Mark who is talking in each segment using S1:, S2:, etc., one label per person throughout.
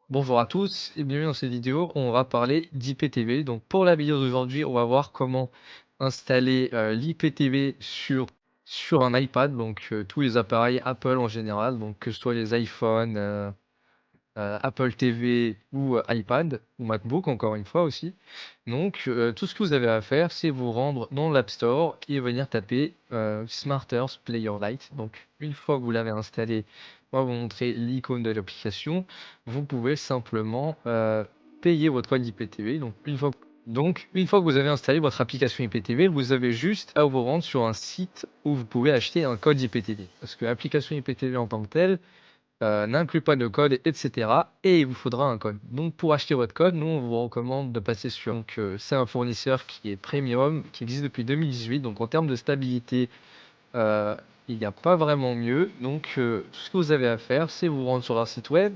S1: Bonjour à tous et bienvenue dans cette vidéo. On va parler d'IPTV. Donc pour la vidéo d'aujourd'hui, on va voir comment installer l'IPTV sur un iPad, donc tous les appareils Apple en général, donc que ce soit les iPhones, Apple TV ou iPad ou MacBook encore une fois aussi. Donc tout ce que vous avez à faire, c'est vous rendre dans l'App Store et venir taper Smarters Player Lite. Donc une fois que vous l'avez installé, on va vous montrer l'icône de l'application. Vous pouvez simplement payer votre code IPTV. Donc une fois que vous avez installé votre application IPTV, vous avez juste à vous rendre sur un site où vous pouvez acheter un code IPTV. Parce que l'application IPTV en tant que telle, n'inclut pas de code, etc. Et il vous faudra un code. Donc pour acheter votre code, nous on vous recommande de passer sur. Donc c'est un fournisseur qui est premium, qui existe depuis 2018. Donc en termes de stabilité, euh, il n'y a pas vraiment mieux. Donc tout ce que vous avez à faire, c'est vous rendre sur leur site web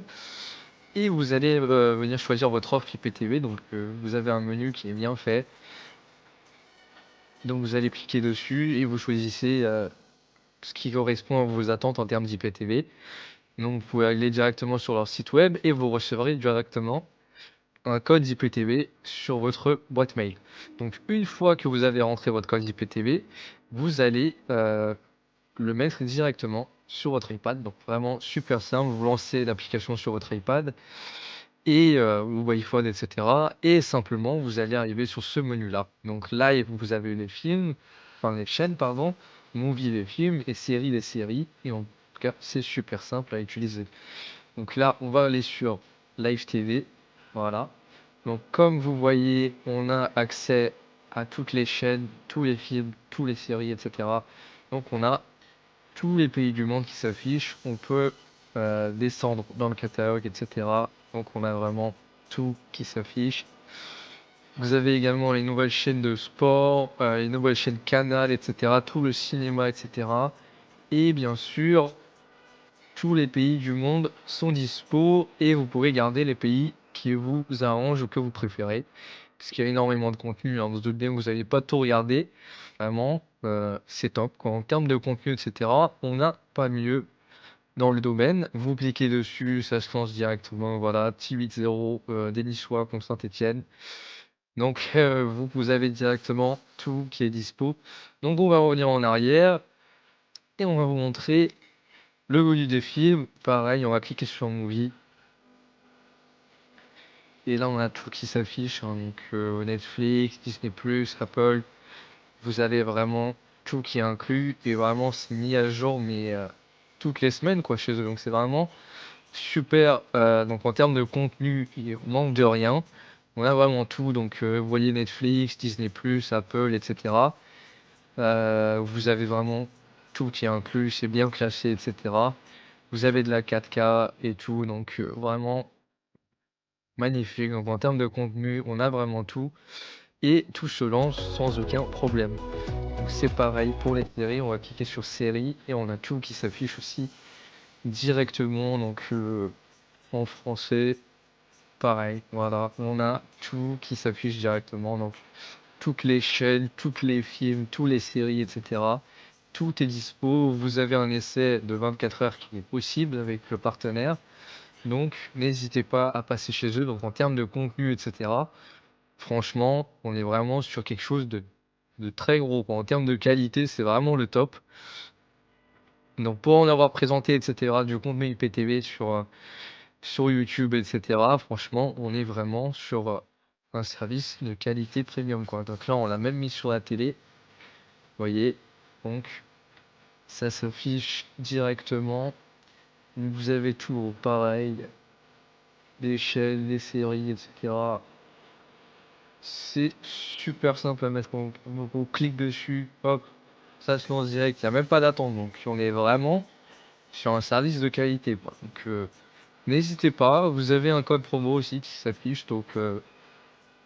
S1: et vous allez venir choisir votre offre IPTV. Donc vous avez un menu qui est bien fait. Donc vous allez cliquer dessus et vous choisissez ce qui correspond à vos attentes en termes d'IPTV. Donc, vous pouvez aller directement sur leur site web et vous recevrez directement un code IPTV sur votre boîte mail. Donc, une fois que vous avez rentré votre code IPTV, vous allez le mettre directement sur votre iPad. Donc, vraiment super simple. Vous lancez l'application sur votre iPad et ou iPhone, etc. Et simplement, vous allez arriver sur ce menu-là. Donc, là, vous avez les films, enfin les chaînes, pardon, movie les films et séries les séries. Et en tout cas, c'est super simple à utiliser. Donc là, on va aller sur Live TV. Voilà. Donc comme vous voyez, on a accès à toutes les chaînes, tous les films, toutes les séries, etc. Donc on a tous les pays du monde qui s'affichent. On peut descendre dans le catalogue, etc. Donc on a vraiment tout qui s'affiche. Vous avez également les nouvelles chaînes de sport, les nouvelles chaînes Canal, etc. Tout le cinéma, etc. Et bien sûr, tous les pays du monde sont dispo et vous pourrez garder les pays qui vous arrangent ou que vous préférez. Parce qu'il y a énormément de contenu, hein, vous vous doutez bien que vous n'allez pas tout regarder. Vraiment, c'est top, quoi. En termes de contenu, etc., on n'a pas mieux dans le domaine. Vous cliquez dessus, ça se lance directement. Voilà, T80, Denissois, Saint-Etienne. Donc, vous avez directement tout qui est dispo. Donc, on va revenir en arrière et on va vous montrer le menu des films. Pareil, on va cliquer sur Movie. Et là, on a tout qui s'affiche, hein, donc Netflix, Disney+, Apple. Vous avez vraiment tout qui est inclus et vraiment c'est mis à jour mais toutes les semaines quoi chez eux. Donc c'est vraiment super. Donc en termes de contenu, il manque de rien. On a vraiment tout. Donc vous voyez Netflix, Disney+, Apple, etc. Vous avez vraiment tout qui est inclus, c'est bien classé, etc. Vous avez de la 4K et tout, donc vraiment magnifique. Donc en termes de contenu, on a vraiment tout. Et tout se lance sans aucun problème. Donc c'est pareil pour les séries, on va cliquer sur séries et on a tout qui s'affiche aussi directement. Donc en français, pareil, voilà, on a tout qui s'affiche directement. Donc toutes les chaînes, tous les films, toutes les séries, etc. Tout est dispo. Vous avez un essai de 24 heures qui est possible avec le partenaire. Donc n'hésitez pas à passer chez eux. Donc en termes de contenu, etc. Franchement, on est vraiment sur quelque chose de très gros, quoi. En termes de qualité, c'est vraiment le top. Donc pour en avoir présenté, etc., du contenu IPTV sur YouTube, etc., franchement, on est vraiment sur un service de qualité premium, quoi. Donc là, on l'a même mis sur la télé. Vous voyez, donc ça s'affiche directement. Vous avez tout pareil, des chaînes, des séries, etc. C'est super simple à mettre en. On clique dessus, hop, ça se lance direct. Il n'y a même pas d'attente. Donc on est vraiment sur un service de qualité, quoi. Donc n'hésitez pas. Vous avez un code promo aussi qui s'affiche. Donc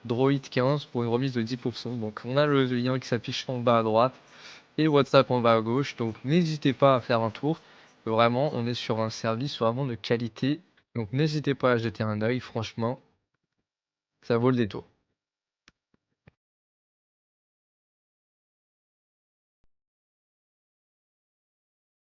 S1: Droid15 pour une remise de 10%. Donc on a le lien qui s'affiche en bas à droite et WhatsApp en bas à gauche. Donc n'hésitez pas à faire un tour. Vraiment, on est sur un service vraiment de qualité. Donc n'hésitez pas à jeter un œil. Franchement, ça vaut le détour.